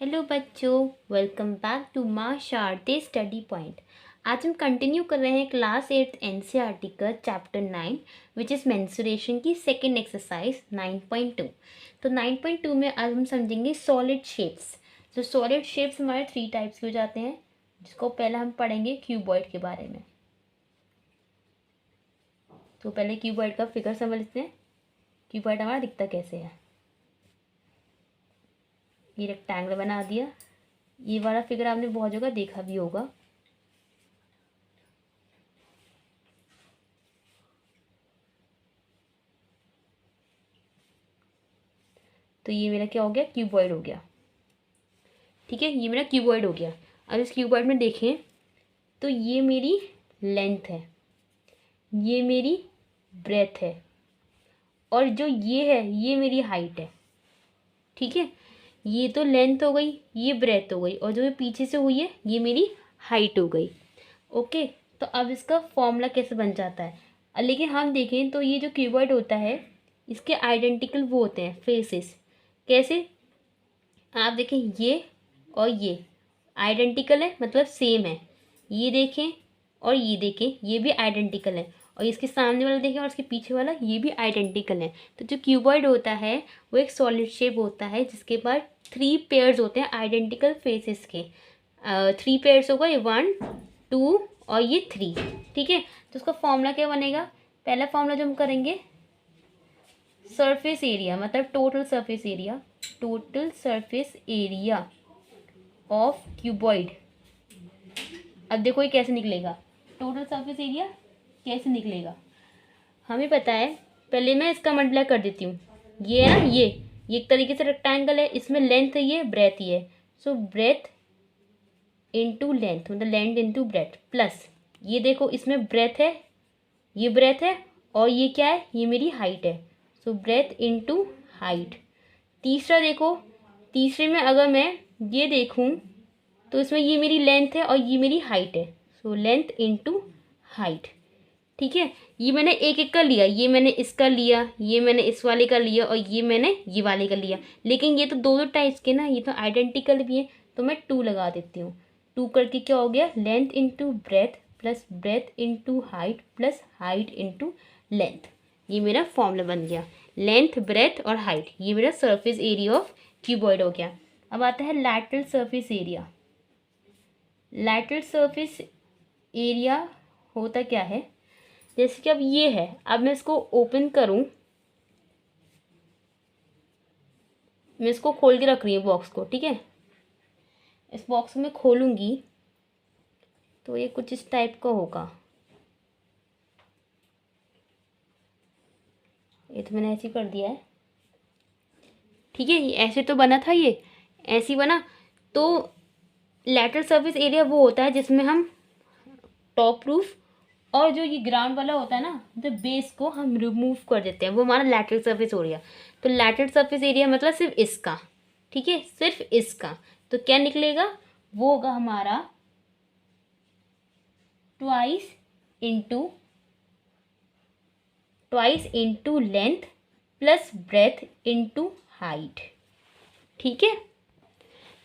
Hello बच्चों, welcome back to माँ शारदे study point. आज हम कंटिन्यू कर रहे हैं क्लास 8 एनसीईआरटी का चैप्टर 9 विच इज़ मेंस्ट्रुएशन की सेकेंड एक्सरसाइज 9.2। तो 9.2 में आज हम समझेंगे सॉलिड शेप्स। तो सॉलिड शेप्स हमारे 3 टाइप्स के हो जाते हैं, जिसको पहले हम पढ़ेंगे क्यूबॉइड के बारे में। तो पहले क्यूबॉइड का फिगर समझते हैं। क्यूबॉइड हमारा दिखता कैसे है। ये रेक्टेंगल बना दिया। ये वाला फिगर आपने बहुत जगह देखा भी होगा। तो ये मेरा क्या हो गया, क्यूबॉइड हो गया। ठीक है, ये मेरा क्यूबॉइड हो गया। अब इस क्यूबॉइड में देखें तो ये मेरी लेंथ है, ये मेरी ब्रेथ है, और जो ये है ये मेरी हाइट है। ठीक है, ये तो लेंथ हो गई, ये ब्रेथ हो गई, और जो पीछे से हुई है ये मेरी हाइट हो गई। ओके, तो अब इसका फॉर्मूला कैसे बन जाता है। लेकिन हम देखें तो ये जो क्यूबॉइड होता है इसके आइडेंटिकल वो होते हैं फेसेस। कैसे, आप देखें ये और ये आइडेंटिकल है, मतलब सेम है। ये देखें और ये देखें, ये भी आइडेंटिकल है, और इसके सामने वाला देखें और इसके पीछे वाला ये भी आइडेंटिकल है। तो जो क्यूबॉइड होता है वो एक सॉलिड शेप होता है जिसके पास 3 पेयर्स होते हैं आइडेंटिकल फेसेस के। 3 पेयर्स हो गए, 1 2 और ये 3। ठीक है, तो उसका फॉर्मूला क्या बनेगा। पहला फॉर्मूला जो हम करेंगे, सरफेस एरिया मतलब total surface area, total surface area of cuboid. अब देखो ये कैसे निकलेगा, टोटल सरफेस एरिया कैसे निकलेगा। हमें पता है, पहले मैं इसका मल्टीप्लाई कर देती हूँ। ये है ना, ये एक तरीके से रेक्टेंगल है, इसमें लेंथ है, ये ब्रेथ ही है। सो ब्रेथ इंटू लेंथ, मतलब लेंथ इंटू ब्रेथ, प्लस ये देखो इसमें ब्रेथ है, ये ब्रेथ है, और ये क्या है, ये मेरी हाइट है। सो ब्रेथ इंटू हाइट। तीसरा देखो, तीसरे में अगर मैं ये देखूँ तो इसमें ये मेरी लेंथ है और ये मेरी हाइट है। सो लेंथ इंटू हाइट। ठीक है, ये मैंने एक एक का लिया, ये मैंने इसका लिया, ये मैंने इस वाले का लिया, और ये मैंने ये वाले का लिया। लेकिन ये तो दो टाइप्स के ना, ये तो आइडेंटिकल भी है, तो मैं 2 लगा देती हूँ। 2 करके क्या हो गया, length into breadth plus breadth into height plus height into length. ये मेरा फॉर्मूला बन गया, लेंथ ब्रेथ और हाइट। ये मेरा सरफेस एरिया ऑफ क्यूबॉइड हो गया। अब आता है lateral surface area. Lateral surface area होता क्या है, जैसे कि अब ये है, अब मैं इसको ओपन करूं, मैं इसको खोल के रख रही हूँ बॉक्स को। ठीक है, इस बॉक्स में खोलूंगी तो ये कुछ इस टाइप का होगा। ये तो मैंने ऐसे ही कर दिया है। ठीक है, ये ऐसे तो बना था, ये ऐसे ही बना। तो लैटरल सरफेस एरिया वो होता है जिसमें हम टॉप रूफ और जो ये ग्राउंड वाला होता है ना, जो बेस को हम रिमूव कर देते हैं, वो हमारा लैटरल सरफेस एरिया। तो लैटरल सरफेस एरिया मतलब सिर्फ इसका। ठीक है, सिर्फ इसका। तो क्या निकलेगा, वो होगा हमारा twice into length plus breadth into height. ठीक है,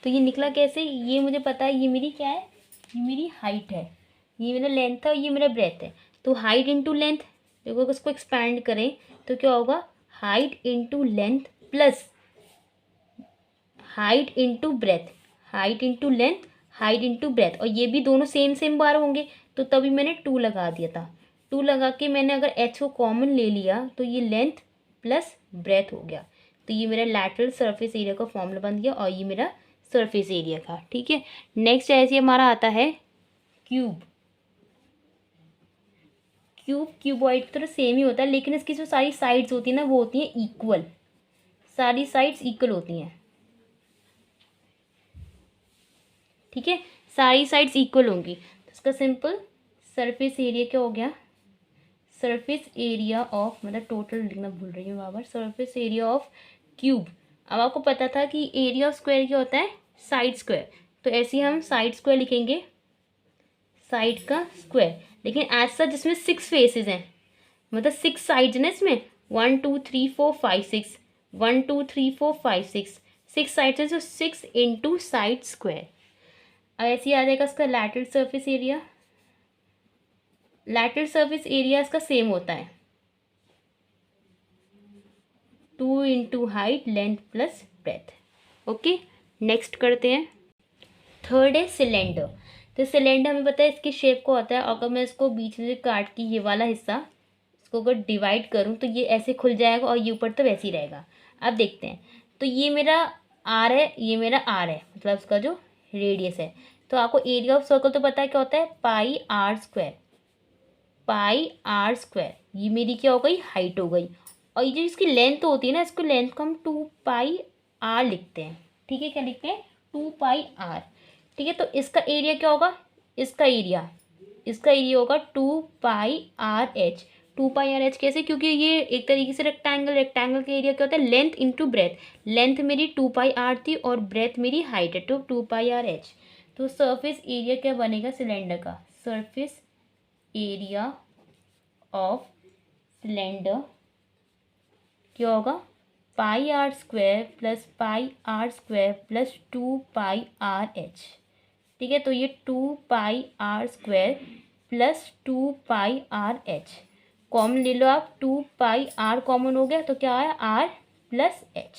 तो ये निकला कैसे, ये मुझे पता है, ये मेरी क्या है, ये मेरी हाइट है, ये मेरा लेंथ है और ये मेरा ब्रेथ है। तो हाइट इंटू लेंथ, देखो अगर इसको एक्सपैंड करें तो क्या होगा, height into length plus height into breadth, height into length, height into breadth, और ये भी दोनों सेम सेम बार होंगे, तो तभी मैंने 2 लगा दिया था। 2 लगा के मैंने अगर एच को कॉमन ले लिया तो ये लेंथ प्लस ब्रेथ हो गया। तो ये मेरा लैटरल सरफेस एरिया का फॉर्मूला बन गया, और ये मेरा सरफेस एरिया था। ठीक है, नेक्स्ट ऐसे हमारा आता है क्यूब। क्यूबॉइड तो सेम ही होता है, लेकिन इसकी जो सारी साइड्स होती है ना, वो होती हैं इक्वल, सारी साइड्स इक्वल होती हैं। ठीक है, सारी साइड्स इक्वल होंगी, तो इसका सिंपल सरफेस एरिया क्या हो गया, सरफेस एरिया ऑफ, मतलब टोटल लिखना भूल रही हूँ बार, सरफेस एरिया ऑफ क्यूब। अब आपको पता था कि एरिया ऑफ स्क्वायर क्या होता है, साइड स्क्वायर। तो ऐसे ही हम साइड स्क्वायर लिखेंगे, साइड का स्क्वायर। लेकिन एज सच जिसमें 6 फेसेस हैं, मतलब 6 साइड्स ना इसमें, 1 2 3 4 5 6, 1 2 3 4 5 6, 6 साइड्स हैं, तो 6 इंटू साइड स्क्वायर। अब ऐसे ही आ जाएगा इसका lateral surface area. Lateral surface area इसका सेम होता है 2 into height length plus breath. Okay, next करते हैं। थर्ड है सिलेंडर। तो सिलेंडर हमें पता है इसकी शेप को होता है, अगर मैं इसको बीच में से काट के ये वाला हिस्सा इसको अगर डिवाइड करूँ तो ये ऐसे खुल जाएगा और ये ऊपर तो वैसे ही रहेगा। अब देखते हैं, तो ये मेरा आर है, ये मेरा आर है, मतलब इसका जो रेडियस है। तो आपको एरिया ऑफ सर्कल तो पता है क्या होता है, pi R square. Pi R square ये मेरी क्या हो गई, हाइट हो गई। और ये जो इसकी लेंथ होती है ना, इसको लेंथ को हम 2 पाई आर लिखते हैं। ठीक है, क्या लिखते हैं, 2 पाई आर। ठीक है, तो इसका एरिया क्या होगा, इसका एरिया होगा 2 pi R H. 2 pi R H कैसे, क्योंकि ये एक तरीके से रेक्टेंगल का एरिया क्या होता है, लेंथ इंटू ब्रेथ। लेंथ मेरी 2 पाई आर थी और ब्रेथ मेरी हाइट है, तो 2 पाई आर एच। तो सरफेस एरिया क्या बनेगा सिलेंडर का, सरफेस एरिया ऑफ सिलेंडर क्या होगा, pi R square plus pi R square plus 2 pi are H. ठीक है, तो ये 2 pi R square plus 2 pi are H common ले लो आप। 2 पाई आर कॉमन हो गया तो क्या आया, आर प्लस एच।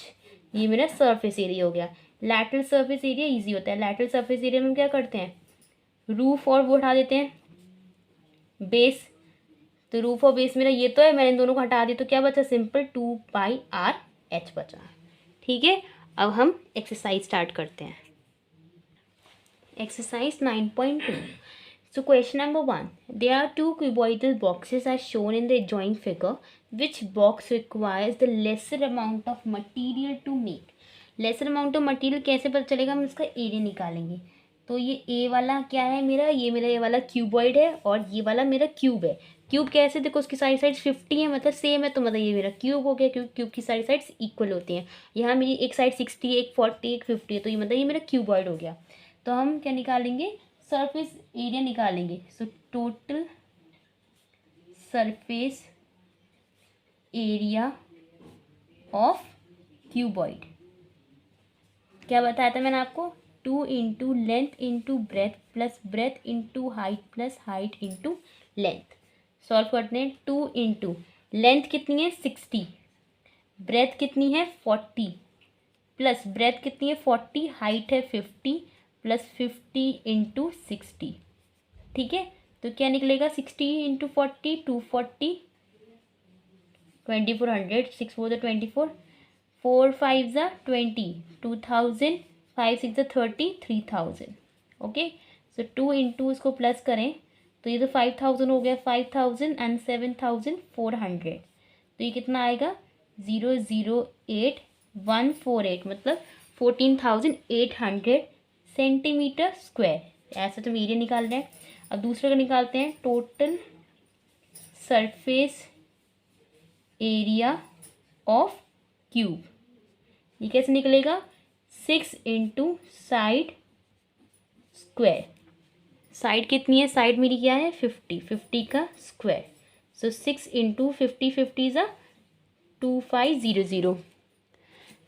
ये मेरा सरफेस एरिया हो गया। लैटरल सरफेस एरिया इजी होता है। लैटरल सरफेस एरिया में क्या करते हैं, रूफ और वो उठा देते हैं, बेस। तो रूफ और बेस मेरा ये तो है, मैंने इन दोनों को हटा दी तो क्या बचा, सिंपल 2 पाई आर एच बचा। ठीक है, अब हम एक्सरसाइज स्टार्ट करते हैं। Exercise 9.2। So question number 1. There are two cuboidal boxes as shown in the adjoining figure. Which box requires the lesser amount of material to make? Lesser amount of material कैसे पता चलेगा, हम इसका area निकालेंगे। तो ये ए वाला क्या है मेरा, ये वाला क्यूबॉइड है और ये वाला मेरा क्यूब है। क्यूब कैसे, देखो उसकी सारी साइड्स 50 है, मतलब सेम है, तो मतलब ये मेरा क्यूब हो गया, क्योंकि क्यूब की सारी साइड्स इक्वल होती हैं। यहाँ मेरी एक साइड 60, एक 40, एक 50 है, तो ये मतलब ये मेरा क्यूबॉइड हो गया। तो हम क्या निकालेंगे, सरफेस एरिया निकालेंगे। So total surface area of cuboid क्या बताया था मैंने आपको, 2 into length into breadth plus breadth into height plus height into length. Solve करते हैं। 2 इंटू लेंथ कितनी है 60, ब्रेथ कितनी है 40, प्लस ब्रेथ कितनी है 40, हाइट है 50, प्लस 50 इंटू 60। ठीक है, तो क्या निकलेगा, 60 इंटू 40 240, 2400, 6 4 24, 4 5 20, 2000, 5 6 30, 3000। ओके, सो 2 इंटू इसको प्लस करें तो ये तो 5000 हो गया, 5000 एंड 7400। तो ये कितना आएगा, 008148, मतलब 14800 सेंटीमीटर स्क्वायर। ऐसा तो एरिया निकाल रहे हैं। अब दूसरे का निकालते हैं, total surface area of cube. ये कैसे निकलेगा, 6 इंटू साइड स्क्वायर। साइड कितनी है, साइड मेरी क्या है 50, 50 का स्क्वायर। सो 6 इंटू 50, 50 ज़ा 2500।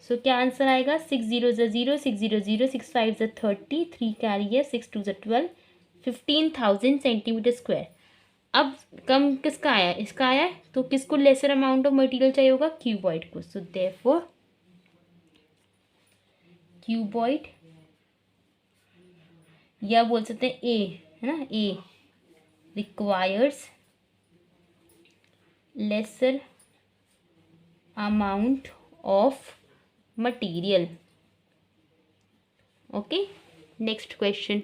सो क्या आंसर आएगा, 6 0 ज़ा 0, 6 0 0, 6 5 ज़ा 30, 3 कैरी है, 6 2 ज़ा 12, 15000 सेंटीमीटर स्क्वायर। अब कम किसका आया, इसका आया है, तो किसको लेसर अमाउंट ऑफ मटेरियल चाहिए होगा, क्यूबॉइड को। सो देयरफॉर क्यूबॉइड, या बोल सकते हैं ए, है ना, A requires lesser amount of material. Okay, next question.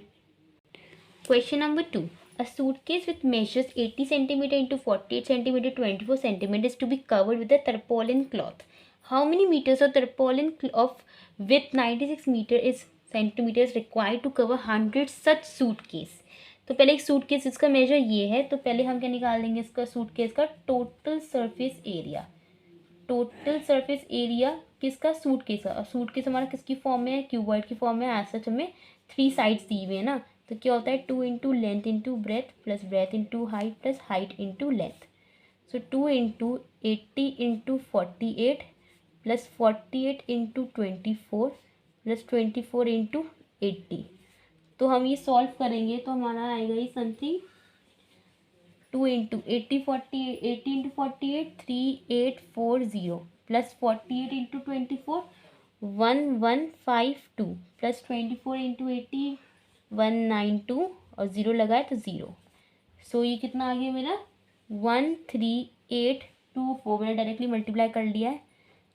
Question number 2. A suitcase with measures 80 centimeter into 48 centimeter 24 centimeter is to be covered with a tarpaulin cloth. How many meters of tarpaulin of width 96 meter is centimeters required to cover 100 such suitcase? तो पहले एक suitcase, इसका major ये है, तो पहले हम क्या निकालेंगे, इसका सूटकेस का total surface area. Total surface area किसका, सूटकेस का। सूटकेस हमारा किसकी फॉर्म में है, क्यूबॉइड की फॉर्म में। ऐसा हमें 3 साइड्स दी हुई है ना, तो क्या होता है, 2 into length into breadth plus breadth into height plus height into length. So 2 into 80 into 48 plus 48 into 24 plus 24 into 80। तो हम ये सॉल्व करेंगे तो हमारा आएगा ये something 2 into 80 into 48 3840 plus 48 into 24 1152 plus 24 into 80 192 और ज़ीरो लगाए तो ज़ीरो। सो ये कितना आ गया मेरा 13824। मैंने डायरेक्टली मल्टीप्लाई कर लिया है।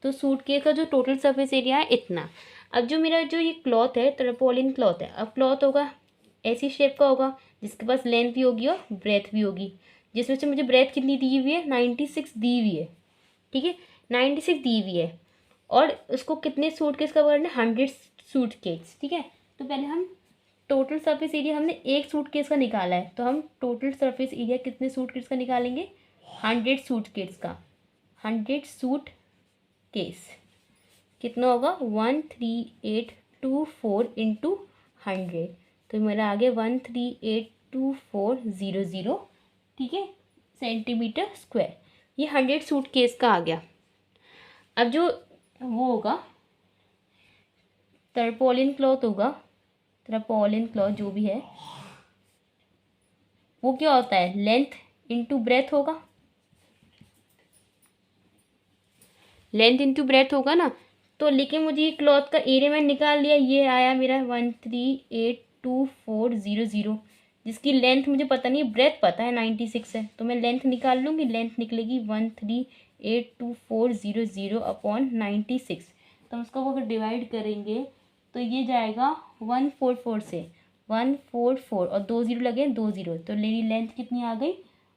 तो सूटकेस का जो टोटल सरफेस एरिया है इतना। अब जो मेरा जो ये क्लॉथ है टर्पोलिन क्लॉथ है। अब क्लॉथ होगा ऐसी शेप का होगा जिसके पास लेंथ भी होगी और ब्रेथ भी होगी, जिसमें से मुझे ब्रेथ कितनी दी हुई है 96 दी हुई है। ठीक है 96 दी हुई है और उसको कितने सूटकेस का करना है 100 सूटकेस। ठीक है तो पहले हम टोटल सरफेस एरिया हमने एक सूटकेस का निकाला है तो हम टोटल सरफेस एरिया कितने सूटकेस का निकालेंगे 100 सूटकेस का। 100 सूटकेस कितना होगा 13824 इंटू 100। तो मेरा आ गया 1382400। ठीक है सेंटीमीटर स्क्वायर। ये 100 सूटकेस का आ गया। अब जो वो होगा टर्पोलिन क्लॉथ होगा, टर्पोलिन क्लॉथ जो भी है वो क्या होता है लेंथ इंटू ब्रेथ होगा। लेंथ इंटू ब्रेथ होगा ना। तो लेकिन मुझे ये क्लॉथ का एरिया मैंने निकाल लिया, ये आया मेरा 1382400 जिसकी लेंथ मुझे पता नहीं है, ब्रेथ पता है 96 है। तो मैं लेंथ निकाल लूँगी, लेंथ निकलेगी 1382400 अपॉन 96। तो हम उसको अगर डिवाइड करेंगे तो ये जाएगा 144 से 144 और 2 ज़ीरो लगे 2 ज़ीरो। तो मेरी लेंथ कितनी आ गई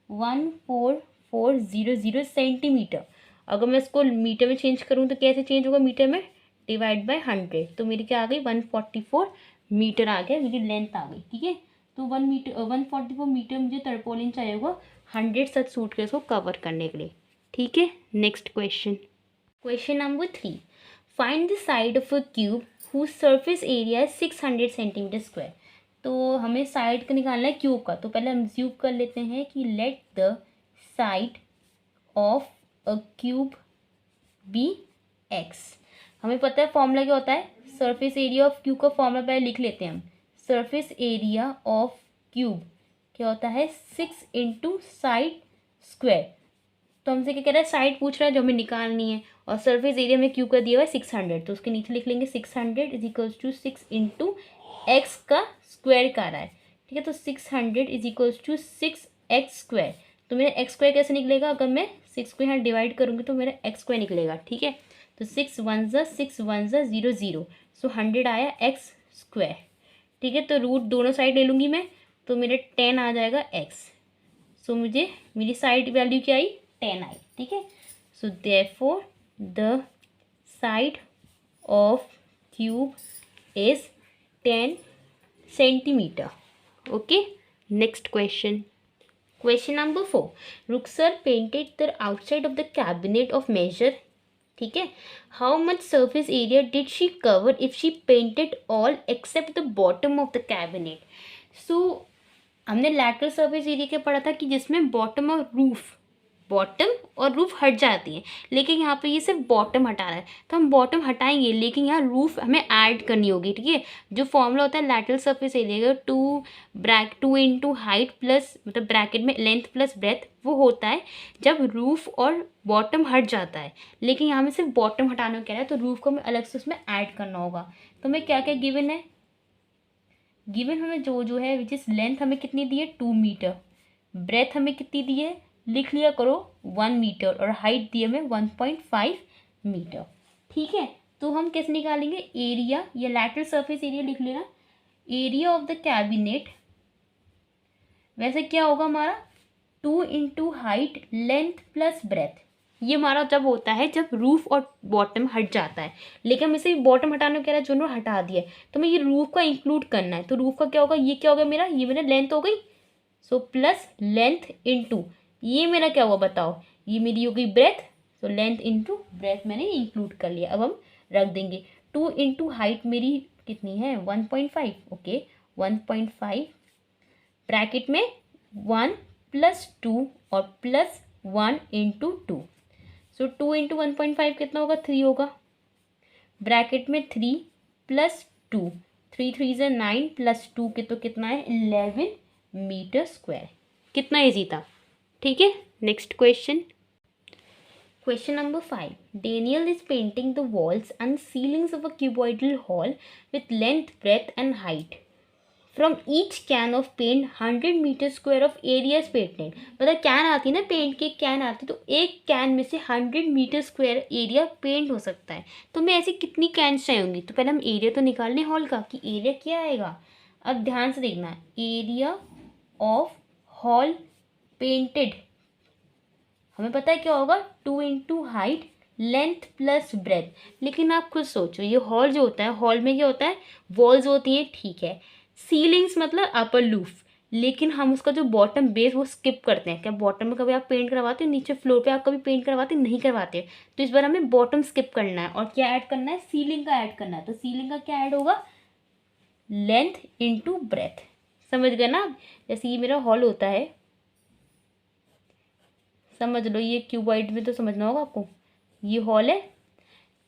14400 सेंटीमीटर। अगर मैं इसको मीटर में चेंज करूँ तो कैसे चेंज होगा मीटर में डिवाइड बाय 100। तो मेरी क्या आ गई 144 मीटर आ गया, मेरी लेंथ आ गई। ठीक है तो 144 मीटर मुझे टर्पोलिन चाहिए होगा 100 सच सूटकेस को कवर करने के लिए। ठीक है next question. Question number 3 find the side of a cube whose surface area है 600 सेंटीमीटर स्क्वायर। तो हमें साइड का निकालना है क्यूब का। तो पहले हम ज्यूम कर लेते हैं कि let the side of a cube be x. हमें पता है फॉर्मूला क्या होता है, सरफेस एरिया ऑफ क्यूब का फॉर्मूला पहले लिख लेते हैं हम। सरफेस एरिया ऑफ क्यूब क्या होता है 6 इंटू साइड स्क्वायर। तो हमसे क्या कह रहा है साइड पूछ रहा है जो हमें निकालनी है और सरफेस एरिया में क्यूब का दिया हुआ है 600। तो उसके नीचे लिख लेंगे 600 is equals to 6 into x का स्क्वायर का रहा है। ठीक है तो 600 is equals to 6x square. तो मेरा एक्स स्क्वायर कैसे निकलेगा, अगर मैं 6 को यहाँ डिवाइड करूँगी तो मेरा एक्स स्क्वायर निकलेगा। ठीक है तो 6 1 0 0 सो 100 आया एक्स स्क्वायर। ठीक है तो रूट दोनों साइड ले लूँगी मैं तो मेरे 10 आ जाएगा एक्स। सो मुझे मेरी साइड वैल्यू क्या आई 10 आई। ठीक है so therefore the side of cube is 10 centimetre. Okay next question. Question number 4 Rukhsar painted the outside of the cabinet of measure. ठीक है how much surface area did she cover if she painted all except the bottom of the cabinet. So हमने lateral surface area क्या पढ़ा था कि जिसमें bottom और roof हट जाती है, लेकिन यहाँ पे ये सिर्फ बॉटम हटा रहा है। तो हम बॉटम हटाएंगे लेकिन यहाँ रूफ हमें ऐड करनी होगी। ठीक है जो फॉर्मूला होता है लैटरल सरफेस एरिया का 2 इंटू हाइट प्लस मतलब ब्रैकेट में लेंथ प्लस ब्रेथ, वो होता है जब रूफ और बॉटम हट जाता है। लेकिन यहाँ में सिर्फ बॉटम हटाने को कह रहा है तो रूफ को हमें अलग से उसमें ऐड करना होगा। तो हमें क्या क्या गिवन है, गिवन हमें जो है विच इज़ लेंथ हमें कितनी दी है 2 मीटर, ब्रेथ हमें कितनी दी है लिख लिया करो 1 मीटर और हाइट दी हमें 1.5 मीटर। ठीक है तो हम कैसे निकालेंगे एरिया या लैटरल सरफेस एरिया लिख लेना। एरिया ऑफ द कैबिनेट वैसे क्या होगा हमारा 2 into height length plus breath. ये हमारा जब होता है जब रूफ और बॉटम हट जाता है, लेकिन हम इसे बॉटम हटाने को कह रहा है जो हटा दिया है तो मैं ये रूफ का इंक्लूड करना है। तो रूफ का क्या होगा, ये क्या होगा मेरा, ये मेरा लेंथ हो गई सो प्लस लेंथ इंटू ये मेरा क्या हुआ बताओ, ये मेरी हो गई breadth. So length into breadth मैंने इंक्लूड कर लिया। अब हम रख देंगे 2 इंटू हाइट मेरी कितनी है 1.5। ओके 1.5 ब्रैकेट में 1 प्लस 2 और प्लस 1 इंटू 2। सो 2 इंटू 1.5 कितना होगा 3 होगा, ब्रैकेट में 3 प्लस 2, 3 3 से 9 प्लस 2 के तो कितना है 11 मीटर स्क्वायर। कितना ईजी था, ठीक है। Next question, question number 5. Daniel is painting the walls and ceilings of a cuboidal hall with length, breadth and height. From each can of paint 100 metre square of area is painted. मतलब can आती है ना, paint की can आती है, तो एक can में से 100 मीटर स्क्वायर एरिया पेंट हो सकता है। तो मैं ऐसी कितनी कैन्स चाहिए? तो पहले हम एरिया तो निकालने हॉल का कि एरिया क्या आएगा। अब ध्यान से देखना, एरिया ऑफ हॉल पेंटेड हमें पता है क्या होगा, 2 into height length plus breath. लेकिन आप खुद सोचो, ये हॉल जो होता है, हॉल में क्या होता है, वॉल्स होती हैं, ठीक है। सीलिंग्स मतलब अपर लूफ, लेकिन हम उसका जो बॉटम बेस वो स्किप करते हैं। क्या बॉटम में कभी आप पेंट करवाते हो? नीचे फ्लोर पे आप कभी पेंट करवाते? नहीं करवाते। तो इस बार हमें बॉटम स्किप करना है और क्या ऐड करना है, सीलिंग का ऐड करना है। तो सीलिंग का क्या ऐड होगा, लेंथ इंटू ब्रेथ। समझ गए ना। जैसे ये मेरा हॉल होता है, समझ लो, ये क्यूबॉइड में तो समझना होगा आपको, ये हॉल है।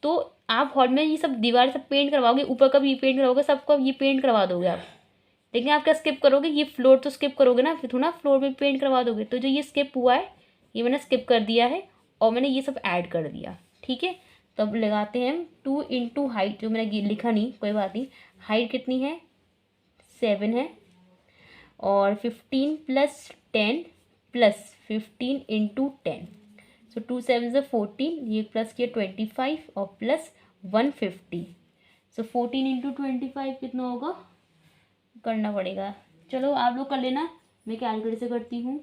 तो आप हॉल में ये सब दीवार सब पेंट करवाओगे, ऊपर का भी पेंट करवाओगे, सबको ये पेंट करवा दोगे आप। लेकिन आप क्या स्किप करोगे, ये फ्लोर तो स्किप करोगे ना, फिर थोड़ा फ्लोर में पेंट करवा दोगे। तो जो ये स्किप हुआ है, ये मैंने स्किप कर दिया है और मैंने ये सब ऐड कर दिया, ठीक है। तो अब लगाते हैं हम 2 इंटू हाइट, जो मैंने लिखा नहीं, कोई बात नहीं। हाइट कितनी है, 7 है, और 15 प्लस 10 प्लस 15 इंटू 10, सो 2 7 से 14, ये प्लस किया 25 और प्लस 150, सो 14 इंटू 25 कितना होगा, करना पड़ेगा। चलो आप लोग कर लेना, मैं कैलकुलेटर से करती हूँ।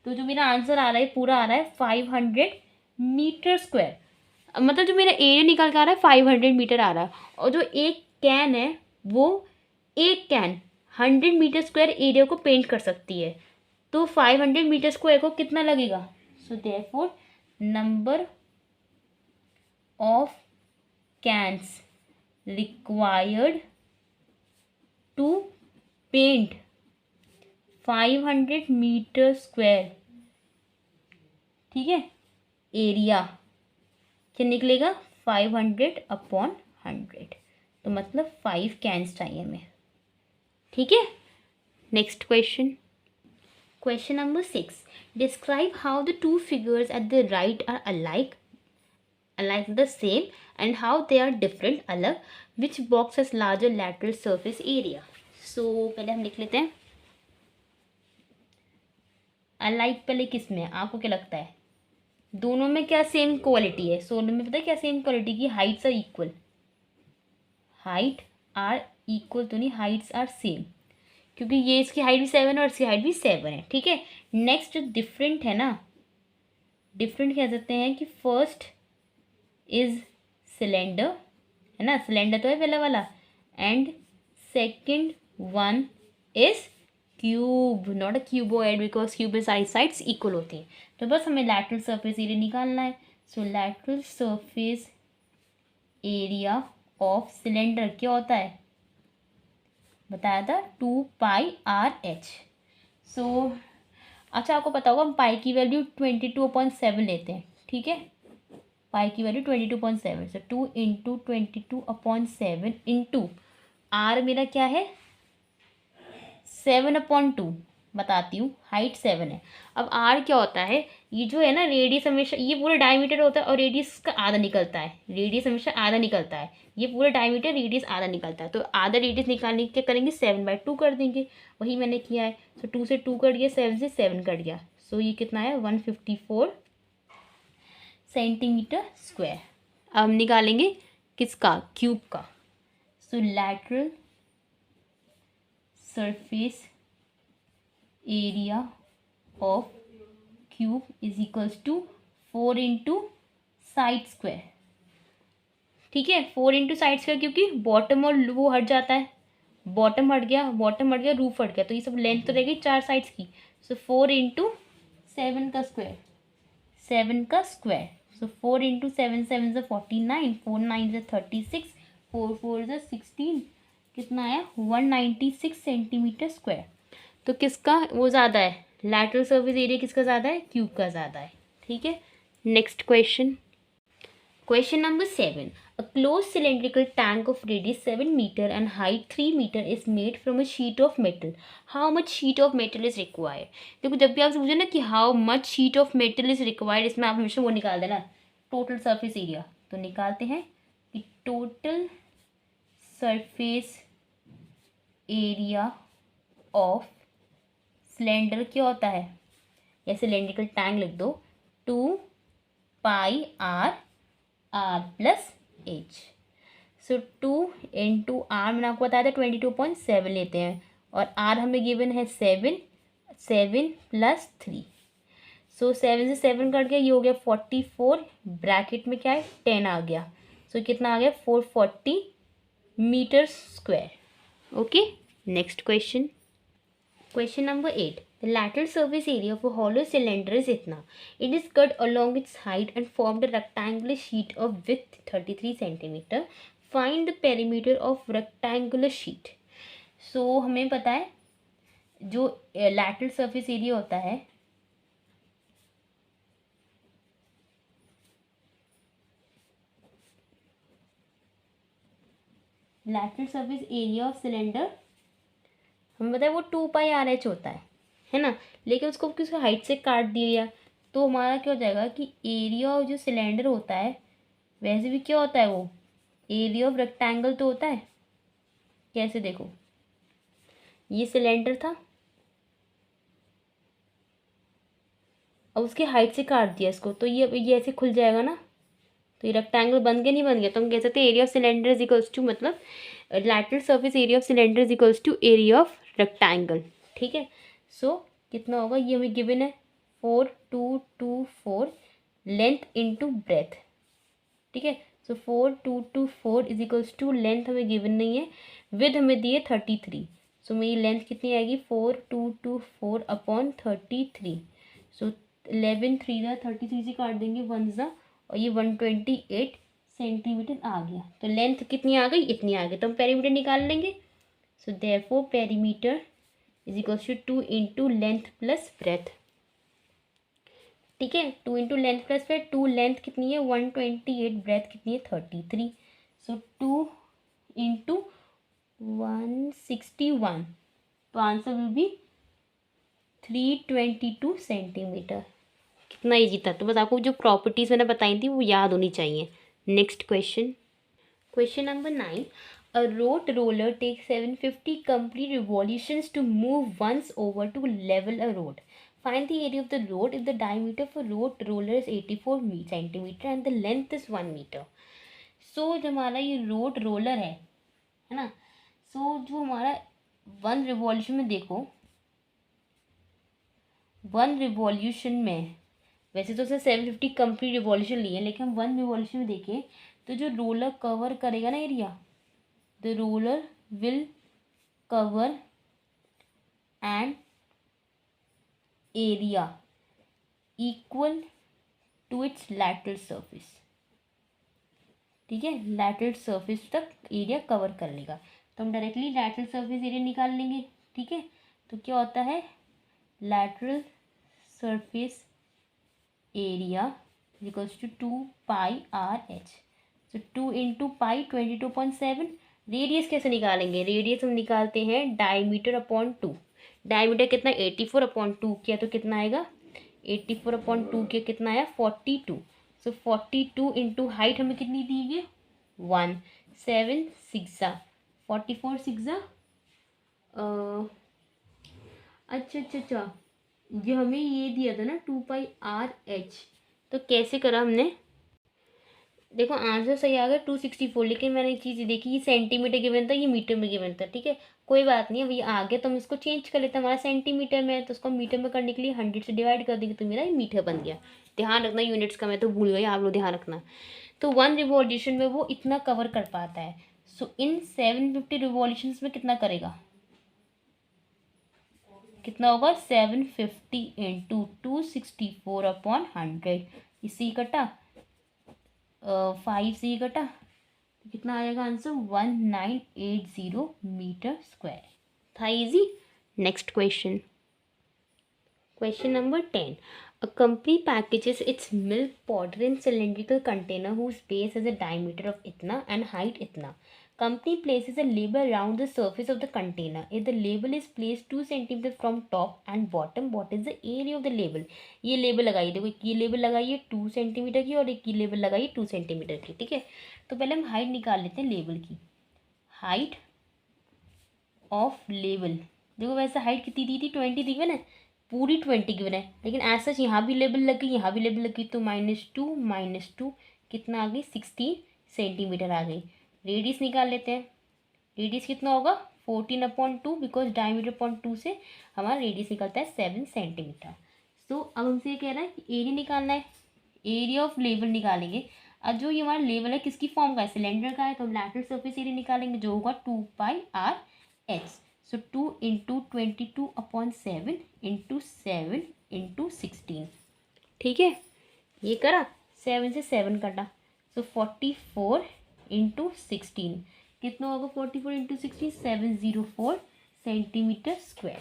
तो जो मेरा आंसर आ रहा है पूरा आ रहा है 500 मीटर स्क्वायर। मतलब जो मेरा एरिया निकाल के आ रहा है 500 मीटर आ रहा है, और जो एक कैन है वो एक कैन 100 मीटर स्क्वायर एरिया को पेंट कर सकती है। तो 500 मीटर स्क्वायर को कितना लगेगा, so therefore number of cans required to paint 500 metre square, ठीक है, एरिया क्या निकलेगा 500 अपॉन 100। तो मतलब 5 कैन्स चाहिए हमें, ठीक है। Next question, question number 6. Describe how the two figures at the right are alike the same and how they are different अलग. Which box has larger lateral surface area? So पहले हम लिख लेते हैं अलाइक। पहले किस में, आपको क्या लगता है दोनों में क्या सेम क्वालिटी है? सोलर में पता है क्या सेम क्वालिटी की, heights are equal, height are equal तो नहीं, हाइट्स आर सेम, क्योंकि ये इसकी हाइट भी 7 और इसकी हाइट भी 7 है, ठीक है। नेक्स्ट जो डिफरेंट है ना, डिफरेंट कह सकते हैं कि फर्स्ट इज सिलेंडर, है ना, सिलेंडर तो है पहला वाला, and second one is cube, not a cuboid, because cube में सारी साइड्स इक्वल होती हैं। तो बस हमें लैटरल सरफेस एरिया निकालना है। So lateral surface area of cylinder क्या होता है, बताया था 2πr/h। सो अच्छा, आपको पता होगा हम पाई की वैल्यू 22/7 लेते हैं, ठीक है। पाई की value 22/7, so 2 into 22/7 into r मेरा क्या है 7/2, बताती हूँ, हाइट 7 है। अब आर क्या होता है, ये जो है ना रेडियस हमेशा, ये पूरा डायमीटर होता है और रेडियस का आधा निकलता है, रेडियस हमेशा आधा निकलता है, ये पूरा डायमीटर रेडियस आधा निकलता है। तो आधा रेडियस निकालने के करेंगे 7/2 कर देंगे, वही मैंने किया है। सो 2 से 2 कट गया, 7 से 7 कट गया, सो ये कितना है 154 सेंटीमीटर स्क्वायर। अब हम निकालेंगे किसका, क्यूब का। So lateral surface area of cube is equals to 4 into side square, ठीक है। 4 इंटू साइड स्क्वायर, क्योंकि बॉटम और वो हट जाता है, बॉटम हट गया, बॉटम हट गया, रूफ हट गया, तो ये सब लेंथ तो रहेगी 4 साइड्स की। सो 4 इंटू 7 का स्क्वायर, 7 का स्क्वायर, सो 4 इंटू 7, 7 से 49, 4 9 से 36, 4 4 से 16, कितना है 196 सेंटीमीटर स्क्वायर। तो किसका वो ज़्यादा है, लैटरल सर्फेस एरिया किसका ज़्यादा है, क्यूब का ज़्यादा है, ठीक है। Next question, Question number 7. A closed cylindrical tank of radius 7 meter and height 3 meter is made from a sheet of metal. How much sheet of metal is required? देखो जब भी आपसे पूछे ना कि how much sheet of metal is required, इसमें आप हमेशा वो निकाल देना टोटल सरफेस एरिया. तो निकालते हैं कि total surface area of cylinder क्या होता है, या सिलेंड्रिकल टैंक लिख दो, 2 pi R plus H. So 2 into R मैंने आपको बताया था 22.7 लेते हैं, और आर हमें गिवन है 7 प्लस 3. सो 7 से 7 कट गया, ये हो गया 44, ब्रैकेट में क्या है 10 आ गया. सो कितना आ गया 440 metre square. Okay, next question. Question number 8. The lateral surface area of a hollow cylinder is इतना. It is cut along its height and formed a rectangular sheet of width 33 centimeter. Find the perimeter of rectangular sheet. So हमें पता है जो lateral surface area होता है lateral surface area of cylinder हमें पता है वो 2 पाई आर एच होता है ना. लेकिन उसको किसी हाइट से काट दिया तो हमारा क्या हो जाएगा कि एरिया ऑफ जो सिलेंडर होता है, वैसे भी क्या होता है वो एरिया ऑफ रेक्टेंगल तो होता है. कैसे देखो, ये सिलेंडर था, अब उसके हाइट से काट दिया इसको, तो ये ऐसे खुल जाएगा ना, तो ये रेक्टेंगल बन गया नहीं बन गया. तो हम कह सकते हैं area of cylinder is equals to, मतलब lateral surface area of cylinder is equals to area of rectangle. ठीक है. सो कितना होगा, ये हमें गिवन है 4224 लेंथ इंटू ब्रेथ. ठीक है. सो 4224 इज इक्वल्स टू, लेंथ हमें गिवन नहीं है, विद हमें दिए 33. सो मेरी लेंथ कितनी आएगी 4224 अपॉन 33. सो 11 3 33 से काट देंगे 1 ज़ा, और ये 128 सेंटीमीटर आ गया. तो लेंथ कितनी आ गई, इतनी आ गई. तो हम पेरीमीटर निकाल लेंगे. So therefore perimeter is equal to 2 into length plus breadth. ठीक है. 2 into length plus breadth. 2 length कितनी है 128, ब्रेथ कितनी है 33. सो 2 इंटू 161, तो आंसर विल बी 322 सेंटीमीटर. कितना ईजी था. तो बस आपको जो प्रॉपर्टीज़ मैंने बताई थी वो याद होनी चाहिए. Next question. Question number 9. A road roller takes 750 complete revolutions to move once over to level a road. Find the area of the road if the diameter of a road roller is 84 centimeter and the length is 1 meter. So जो हमारा ये road roller है ना, सो जो हमारा 1 revolution में देखो, 1 revolution में वैसे तो उसने 750 कंप्लीट रिवॉल्यूशन लिए, लेकिन हम 1 रिवॉल्यूशन में देखें तो जो रोलर कवर करेगा ना area, the roller will cover and area equal to its lateral surface. ठीक है. लैटरल सरफेस तक एरिया कवर कर लेगा. तो हम डायरेक्टली लैटरल सरफेस एरिया निकाल लेंगे. ठीक है. तो क्या होता है lateral surface area equals to 2 pi are h. So 2 into pi 22.7. Radius कैसे निकालेंगे, रेडियस हम निकालते हैं डायमीटर अपॉन 2. डायमीटर कितना 84 अपॉन 2 किया तो कितना आएगा 84 अपॉन 2 किया कितना आया 42. सो 42 इंटू हाइट हमें कितनी दी गई 1. 7 6 44 6 अच्छा ये हमें ये दिया था ना 2 पाई आर एच. तो कैसे करा हमने, देखो आंसर सही आ गया 264, लेकिन मैंने एक चीज़ देखी, ये सेंटीमीटर गिवन था, ये मीटर में गिवन था. ठीक है. कोई बात नहीं, अब ये आ गया तो हम इसको चेंज कर लेते हैं. हमारा सेंटीमीटर में है तो उसको मीटर में करने के लिए 100 से डिवाइड कर देंगे तो मेरा ये मीटर बन गया. ध्यान रखना यूनिट्स का, मैं तो भूल गई, आप लोग ध्यान रखना. तो 1 रिवॉल्यूशन में वो इतना कवर कर पाता है. सो इन 750 रिवॉल्यूशन में कितना करेगा, कितना होगा 750 इंटू 264 अपॉन 100. इसी कटा 5 से कटा तो कितना आएगा आंसर 1980 मीटर स्क्वायर. था easy. Next question. Question number 10. A company packages its milk powder in cylindrical container whose base has a diameter of itna and height itna. Company places a label around the surface of the container. If the label is placed 2 cm from top and bottom, what is the area of the label? ये label लगाइए, देखो ये label लगाइए 2 centimetre की और एक ये label लगाइए 2 सेंटीमीटर की, ठीक है। तो पहले हम हाइट निकाल लेते हैं लेबल की। हाइट ऑफ लेबल, देखो वैसे हाइट कितनी दी थी, 20 दी है ना, पूरी 20 गिवन है, लेकिन ऐसा यहाँ भी लेबल लग गई, यहाँ भी लेबल लग गई, तो -2 कितना आ गई, 16 सेंटीमीटर आ गई। रेडियस निकाल लेते हैं। रेडियस कितना होगा, 14/2, बिकॉज डायमीटर अपॉन 2 से हमारा रेडियस निकलता है 7 सेंटीमीटर। सो अब हमसे ये कह रहा है कि एरिया निकालना है, एरिया ऑफ लेबल निकालेंगे। अब जो ये हमारा लेबल है किसकी फॉर्म का है, सिलेंडर का है, तो हम लैटरल सरफेस एरिया निकालेंगे जो होगा 2πr/h। सो 2 × 22/7 × 7 × 16, ठीक है। ये करा, 7 से 7 कटा, सो 44 × 16 कितना होगा, 44 × 16 704 सेंटीमीटर स्क्वायर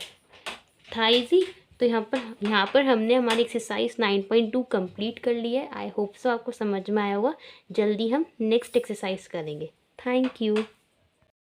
था इजी। तो यहाँ पर हमने हमारी एक्सरसाइज 9.2 कंप्लीट कर ली है। आई होप सो आपको समझ में आया होगा। जल्दी हम नेक्स्ट एक्सरसाइज करेंगे। Thank you.